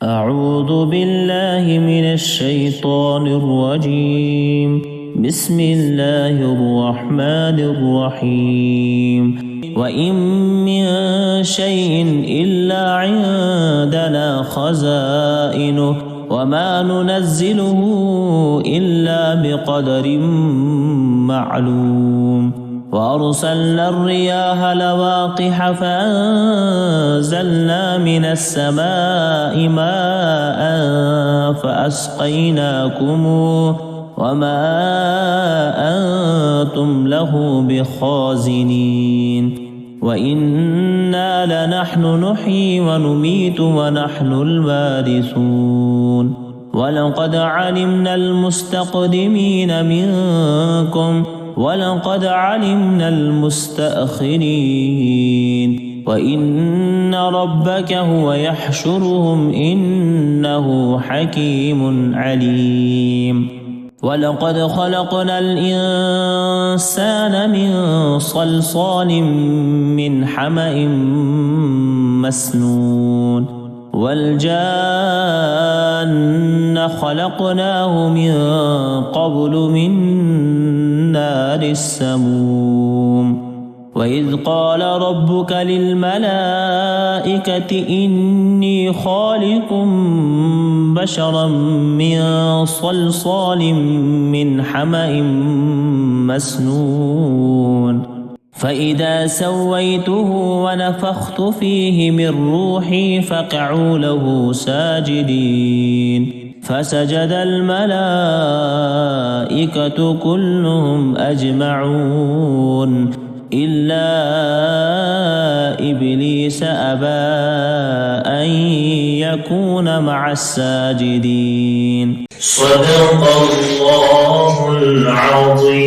أعوذ بالله من الشيطان الرجيم. بسم الله الرحمن الرحيم. وإن من شيء إلا عندنا خزائنه وما ننزله إلا بقدر معلوم. وأرسلنا الرياح لواقح فأنزلنا من السماء ماء فأسقيناكموه وما أنتم له بخازنين. وإنا لنحن نحيي ونميت ونحن الوارثون. ولقد علمنا المستقدمين منكم ولقد علمنا المستأخرين. وإن ربك هو يحشرهم إنه حكيم عليم. ولقد خلقنا الإنسان من صلصال من حمأ مسنون. والجان خلقناه من قبل من نار السموم. وإذ قال ربك للملائكة إني خالق بشرا من صلصال من حمأ مسنون. فإذا سويته ونفخت فيه من روحي فقعوا له ساجدين. فسجد الملائكة كلهم أجمعون إلا إبليس أبى أن يكون مع الساجدين. صدق الله العظيم.